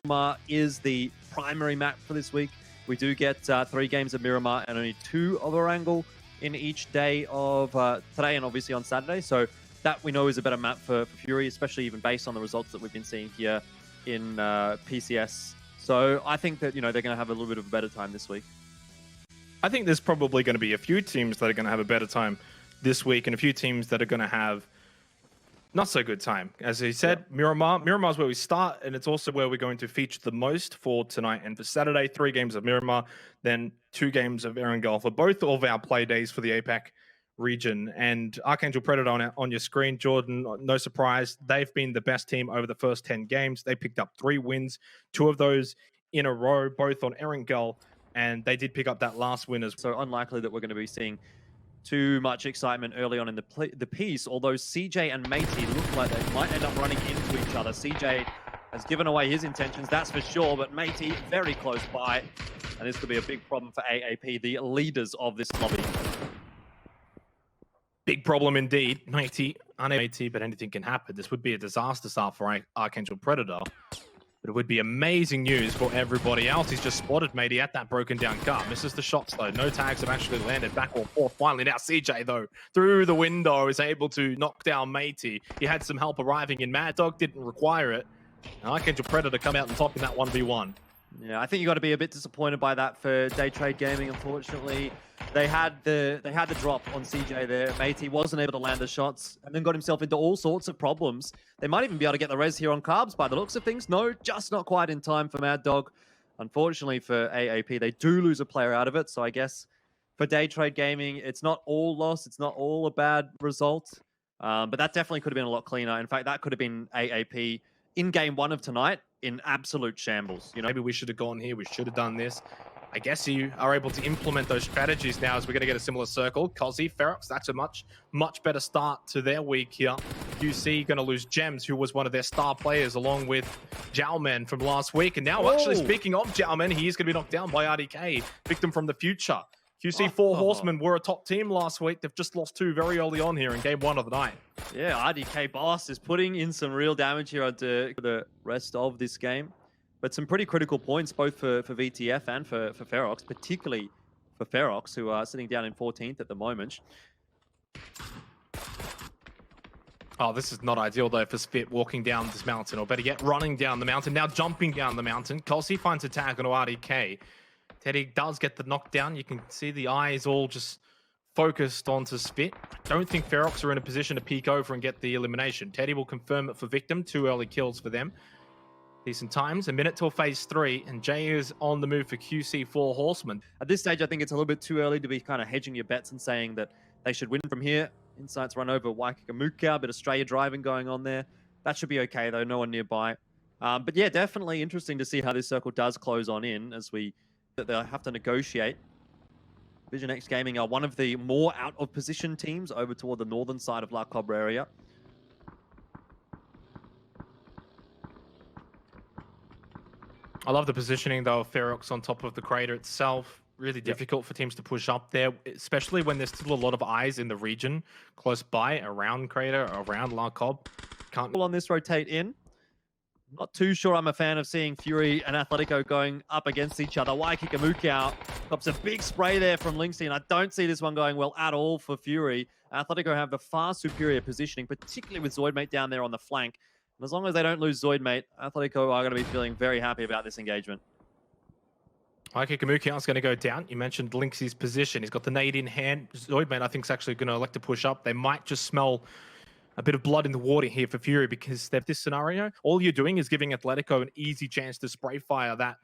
Miramar is the primary map for this week. We do get 3 games of Miramar and only 2 of Erangel in each day of today and obviously on Saturday. So that we know is a better map for Fury, especially even based on the results that we've been seeing here in PCS. So I think that, they're going to have a little bit of a better time this week. I think there's probably going to be a few teams that are going to have a better time this week and a few teams that are going to have not so good time. As he said, yeah. Miramar's where we start, and it's also where we're going to feature the most for tonight and for Saturday. 3 games of Miramar, then 2 games of Erangel for both of our play days for the APAC region. And Archangel Predator on your screen, Jordan, no surprise, they've been the best team over the first 10 games. They picked up 3 wins, 2 of those in a row, both on Erangel, and they did pick up that last win as well. So unlikely that we're going to be seeing too much excitement early on in the piece, although CJ and Matey look like they might end up running into each other. CJ has given away his intentions, that's for sure, but Matey very close by, and this could be a big problem for AAP, the leaders of this lobby. Big problem indeed. Matey, but anything can happen. This would be a disaster start for Archangel Predator. But it would be amazing news for everybody else. He's just spotted Matey at that broken down car. Misses the shots though. No tags have actually landed. Back or forth. Finally now CJ though, through the window, is able to knock down Matey. He had some help arriving in. Mad Dog didn't require it. Now Archangel Predator come out on top in that 1v1. Yeah, I think you got to be a bit disappointed by that for Day Trade Gaming, unfortunately. They had the drop on CJ there. Matey wasn't able to land the shots and then got himself into all sorts of problems. They might even be able to get the res here on Carbs by the looks of things. No, just not quite in time for Mad Dog. Unfortunately for AAP, they do lose a player out of it. So I guess for Day Trade Gaming, it's not all loss. It's not all a bad result. But that definitely could have been a lot cleaner. In fact, that could have been AAP in game 1 of tonight in absolute shambles. Maybe we should have gone here. We should have done this. I guess you are able to implement those strategies now as we're going to get a similar circle. Cozzy, Ferox, that's a much better start to their week here. UC going to lose Gems, who was one of their star players, along with Jowman from last week. And now, actually, speaking of Jowman, he is going to be knocked down by RDK, victim from the future. QC 4 Horsemen were a top team last week. They've just lost 2 very early on here in game 1 of the night. Yeah, RDK Boss is putting in some real damage here onto the rest of this game. But some pretty critical points, both for VTF and for Ferox, particularly for Ferox, who are sitting down in 14th at the moment. Oh, this is not ideal, though, for Spit walking down this mountain, or better yet, running down the mountain, now jumping down the mountain. Kelsey finds a tag onto RDK. Teddy does get the knockdown. You can see the eyes all just focused onto Spit. Don't think Ferox are in a position to peek over and get the elimination. Teddy will confirm it for Victim. 2 early kills for them. Decent times. A minute till phase 3, and Jay is on the move for QC4 Horsemen. At this stage, I think it's a little bit too early to be kind of hedging your bets and saying that they should win from here. Insights run over Waikikamuka, a bit of Australia driving going on there. That should be okay, though. No one nearby. But yeah, definitely interesting to see how this circle does close on in as they'll have to negotiate. Vision X Gaming are one of the more out-of-position teams over toward the northern side of La Cobra area. I love the positioning, though, of Ferox on top of the crater itself. Really difficult for teams to push up there, especially when there's still a lot of eyes in the region close by, around crater, around La Cob. Can't on this rotate in. Not too sure I'm a fan of seeing Fury and Atletico going up against each other. Waikikamuka cops a big spray there from Linksy, and I don't see this one going well at all for Fury. Atletico have the far superior positioning, particularly with Zoidmate down there on the flank. And as long as they don't lose Zoidmate, Atletico are going to be feeling very happy about this engagement. Waikikamuka is going to go down. You mentioned Linksy's position. He's got the nade in hand. Zoidmate, I think, is actually going to elect to push up. They might just smell a bit of blood in the water here for Fury, because this scenario, all you're doing is giving Atletico an easy chance to spray fire that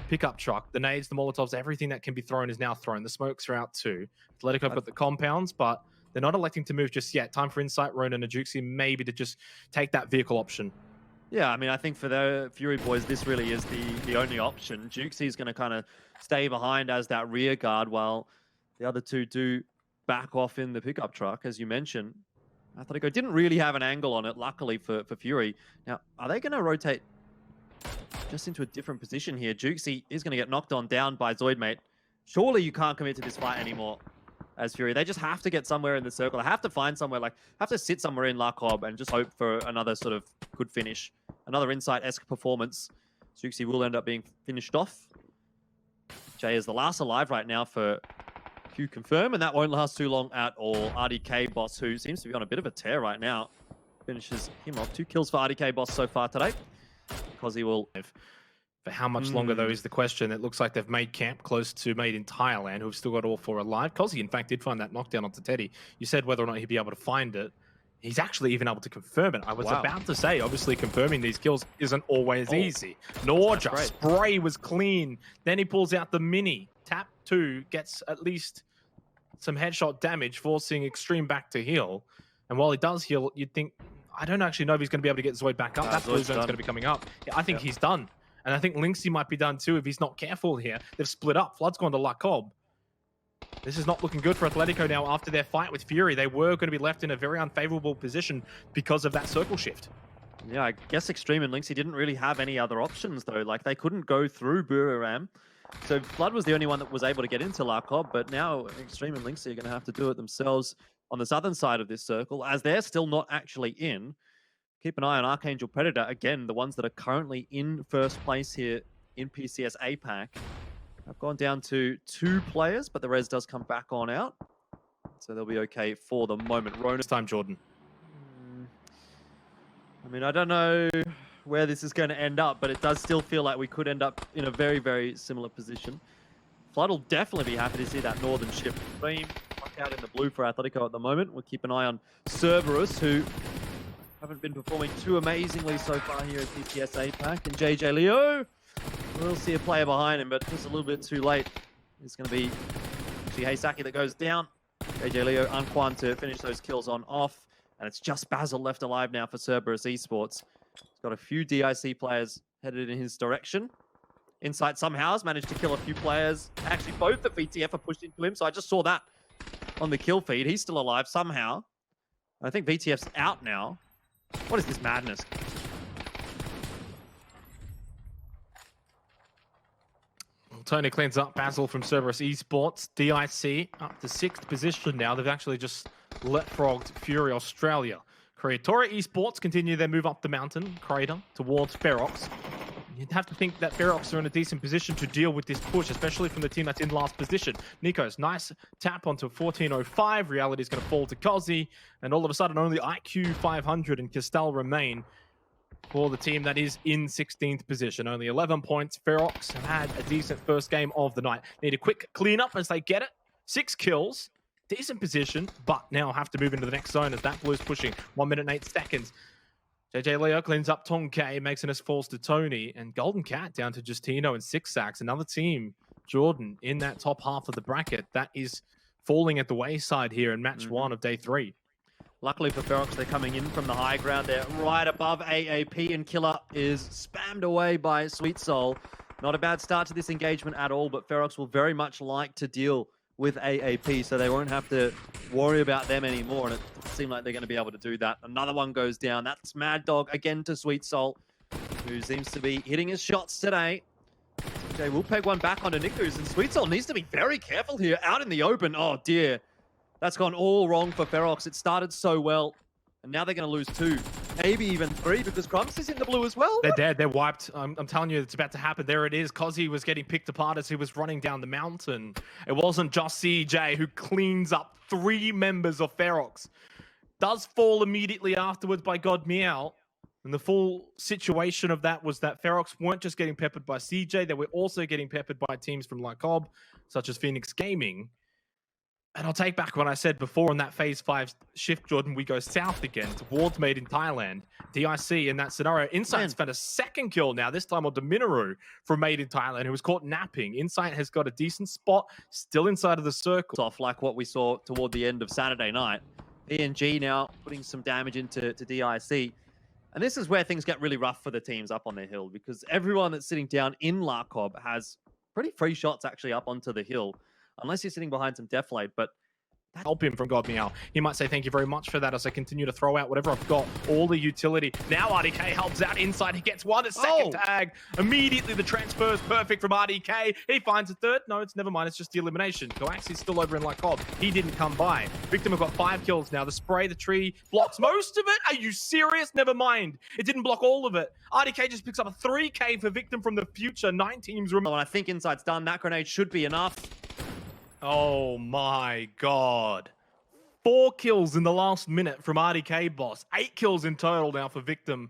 pickup truck. The nades, the Molotovs, everything that can be thrown is now thrown. The smokes are out too. Atletico got the compounds, but they're not electing to move just yet. Time for Insight, Ronan, and Juxi maybe to just take that vehicle option. Yeah, I mean, I think for the Fury boys, this really is the only option. Juxi is going to kind of stay behind as that rear guard while the other two do back off in the pickup truck, as you mentioned. Atletico didn't really have an angle on it, luckily for Fury. Now, are they going to rotate just into a different position here? Juxi is going to get knocked on down by Zoidmate. Surely you can't commit to this fight anymore as Fury. They just have to get somewhere in the circle. They have to find somewhere, have to sit somewhere in La Cob and just hope for another sort of good finish. Another Insight-esque performance. Zuxi will end up being finished off. Jay is the last alive right now for Q confirm, and that won't last too long at all. RDK Boss, who seems to be on a bit of a tear right now, finishes him off. 2 kills for RDK Boss so far today, because he will... For how much longer, though, is the question. It looks like they've made camp close to Made in Thailand, who've still got all 4 alive. Cozzy, in fact, did find that knockdown onto Teddy. You said whether or not he'd be able to find it. He's actually even able to confirm it. I was about to say, obviously, confirming these kills isn't always easy. Norja, spray was clean. Then he pulls out the mini. Tap 2 gets at least some headshot damage, forcing Extreme back to heal. And while he does heal, you'd think, I don't actually know if he's going to be able to get Zoid back up. That blue zone's going to be coming up. Yeah, I think he's done. And I think Lynxy might be done too if he's not careful here. They've split up. Flood's gone to La Cobb. This is not looking good for Atletico now after their fight with Fury. They were going to be left in a very unfavorable position because of that circle shift. Yeah, I guess Extreme and Lynxy didn't really have any other options, though. Like, they couldn't go through Buriram. So Flood was the only one that was able to get into La Cobb, but now Extreme and Lynxy are going to have to do it themselves on the southern side of this circle, as they're still not actually in. Keep an eye on Archangel Predator. Again, the ones that are currently in first place here in PCS APAC. I've gone down to 2 players, but the res does come back on out. So they'll be okay for the moment. Rona. This time, Jordan. I mean, I don't know where this is going to end up, but it does still feel like we could end up in a very, very similar position. Flood will definitely be happy to see that northern ship. Beam out in the blue for Atletico at the moment. We'll keep an eye on Cerberus, who haven't been performing too amazingly so far here at PCS APAC. And JJ Leo, we'll see a player behind him, but just a little bit too late. It's going to be actually Heisaki that goes down. JJ Leo, Anquan to finish those kills on off. And it's just Basil left alive now for Cerberus Esports. He's got a few DIC players headed in his direction. Insight somehow has managed to kill a few players. Actually, both the VTF are pushed into him, so I just saw that on the kill feed. He's still alive somehow. I think VTF's out now. What is this madness? Tony cleans up Basil from Cerberus Esports. DIC up to 6th position now. They've actually just leapfrogged Fury Australia. Creatora Esports continue their move up the mountain, Crater, towards Ferox. You'd have to think that Ferox are in a decent position to deal with this push, especially from the team that's in last position. Nico's nice tap onto 1405. Reality is going to fall to Cozzy. And all of a sudden, only IQ 500 and Castel remain for the team that is in 16th position. Only 11 points. Ferox have had a decent first game of the night. Need a quick cleanup as they get it. 6 kills. Decent position, but now have to move into the next zone as that blue's pushing. 1 minute and 8 seconds. JJ Leo cleans up Tonke, makes an S falls to Tony, and Golden Cat down to Justino and 6 sacks. Another team, Jordan, in that top half of the bracket. That is falling at the wayside here in match 1 of day 3. Luckily for Ferox, they're coming in from the high ground. They're right above AAP, and Killer is spammed away by Sweet Soul. Not a bad start to this engagement at all, but Ferox will very much like to deal with AAP, so they won't have to worry about them anymore, and it doesn't seem like they're going to be able to do that. Another one goes down. That's Mad Dog again to Sweet Soul, who seems to be hitting his shots today. Okay, we'll peg one back onto Nikus, and Sweet Soul needs to be very careful here, out in the open. Oh dear, that's gone all wrong for Ferox. It started so well, and now they're going to lose 2, maybe even 3, because Grumps is in the blue as well. They're dead. They're wiped. I'm telling you, it's about to happen. There it is. Cozzy was getting picked apart as he was running down the mountain. It wasn't just CJ who cleans up 3 members of Ferox. Does fall immediately afterwards by God Meow. And the full situation of that was that Ferox weren't just getting peppered by CJ. They were also getting peppered by teams from La Cobb, such as Phoenix Gaming. And I'll take back what I said before on that Phase 5 shift, Jordan. We go south again towards Made in Thailand. DIC in that scenario. Insight's found a 2nd kill now, this time on Dominoru from Made in Thailand, who was caught napping. Insight has got a decent spot, still inside of the circle. Off like what we saw toward the end of Saturday night. PNG now putting some damage into DIC. And this is where things get really rough for the teams up on the hill, because everyone that's sitting down in La Cobb has pretty free shots actually up onto the hill. Unless you're sitting behind some Deflate, but help him from God Meow. He might say thank you very much for that as I continue to throw out whatever I've got, all the utility. Now RDK helps out inside. He gets one, a second tag. Immediately the transfer is perfect from RDK. He finds a third. No, it's never mind. It's just the elimination. Coaxi's still over in Lycob. He didn't come by. Victim have got 5 kills now. The spray, the tree blocks most of it. Are you serious? Never mind. It didn't block all of it. RDK just picks up a 3K for Victim from the future. 9 teams remaining. And I think Inside's done. That grenade should be enough. Oh my god. 4 kills in the last minute from RDK Boss. 8 kills in total now for Victim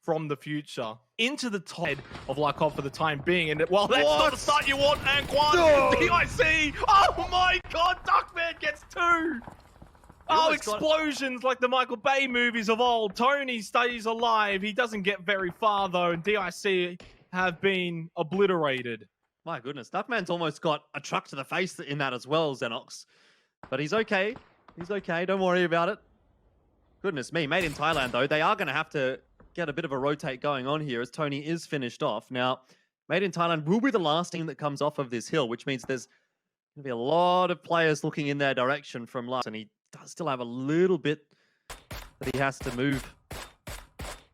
from the future. Into the top of Lycob for the time being. And well, that's not the start you want, Anquan. No. DIC. Oh my god, Duckman gets 2. Oh, explosions like the Michael Bay movies of old. Tony stays alive. He doesn't get very far though. And DIC have been obliterated. My goodness, Duckman's almost got a truck to the face in that as well, Xenox. But he's okay. He's okay. Don't worry about it. Goodness me. Made in Thailand, though. They are going to have to get a bit of a rotate going on here as Tony is finished off. Now, Made in Thailand will be the last team that comes off of this hill, which means there's going to be a lot of players looking in their direction from last. And he does still have a little bit that he has to move.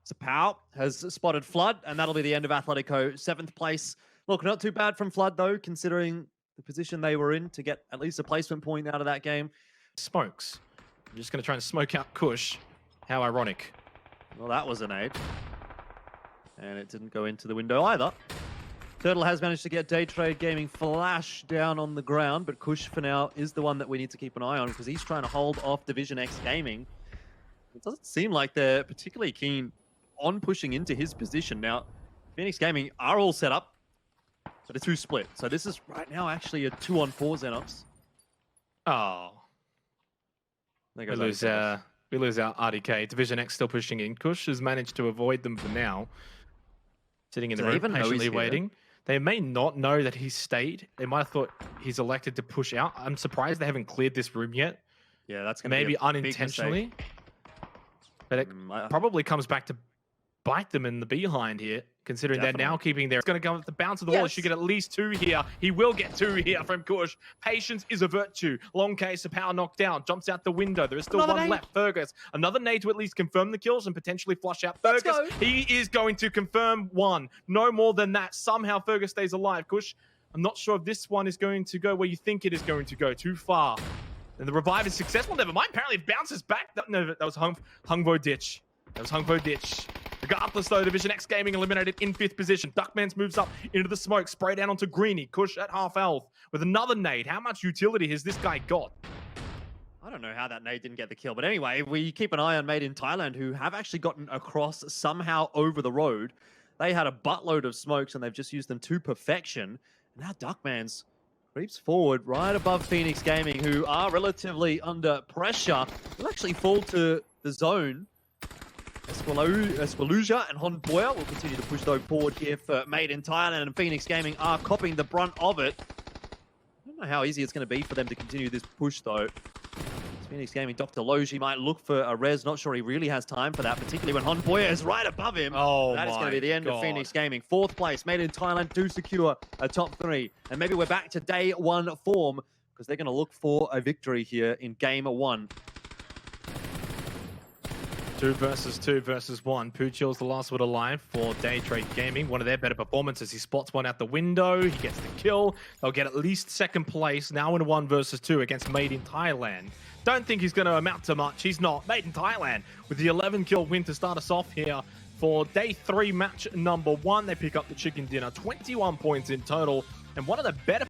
So Pau has spotted Flood, and that'll be the end of Atletico. 7th place. Look, not too bad from Flood, though, considering the position they were in to get at least a placement point out of that game. Smokes. I'm just going to try and smoke out Kush. How ironic. Well, that was an aid. And it didn't go into the window either. Turtle has managed to get Day Trade Gaming Flash down on the ground, but Kush, for now, is the one that we need to keep an eye on because he's trying to hold off Division X Gaming. It doesn't seem like they're particularly keen on pushing into his position. Now, Phoenix Gaming are all set up. But it's 2 split. So this is right now actually a 2-on-4 Xenox. Oh. We lose our RDK. Division X still pushing in. Kush has managed to avoid them for now. Sitting in the room, patiently waiting. They may not know that he's stayed. They might have thought he's elected to push out. I'm surprised they haven't cleared this room yet. Yeah, that's going to be unintentionally. But it probably comes back to bite them in the behind here, considering they're now keeping their... It's going to go with the bounce of the wall. He should get at least 2 here. He will get 2 here from Kush. Patience is a virtue. Long case of power knocked down. Jumps out the window. There is still one left. Fergus. Another nade to at least confirm the kills and potentially flush out Fergus. He is going to confirm 1. No more than that. Somehow Fergus stays alive. Kush, I'm not sure if this one is going to go where you think it is going to go. Too far. And the revive is successful. Never mind. Apparently it bounces back. No, that was Hungvo Ditch. That was Hungvo Ditch. Regardless, though, Division X Gaming eliminated in 5th position. Duckmans moves up into the smoke, spray down onto Greeny. Kush at half health with another nade. How much utility has this guy got? I don't know how that nade didn't get the kill. But anyway, we keep an eye on Made in Thailand, who have actually gotten across somehow over the road. They had a buttload of smokes, and they've just used them to perfection. And now Duckmans creeps forward right above Phoenix Gaming, who are relatively under pressure. They'll actually fall to the zone. Esqualuja and Honboya will continue to push though forward here for Made in Thailand, and Phoenix Gaming are copying the brunt of it. I don't know how easy it's going to be for them to continue this push though. Phoenix Gaming, Dr. Loge might look for a res. Not sure he really has time for that, particularly when Honboya is right above him. Oh, that is going to be the end of Phoenix Gaming. 4th place, Made in Thailand to secure a top 3. And maybe we're back to day 1 form because they're going to look for a victory here in game 1. 2 versus 2 versus 1. Puchil's the last one alive for Day Trade Gaming. One of their better performances. He spots one out the window. He gets the kill. They'll get at least 2nd place. Now in 1 versus 2 against Made in Thailand. Don't think he's going to amount to much. He's not. Made in Thailand with the 11 kill win to start us off here for day 3 match number 1. They pick up the chicken dinner. 21 points in total. And one of the better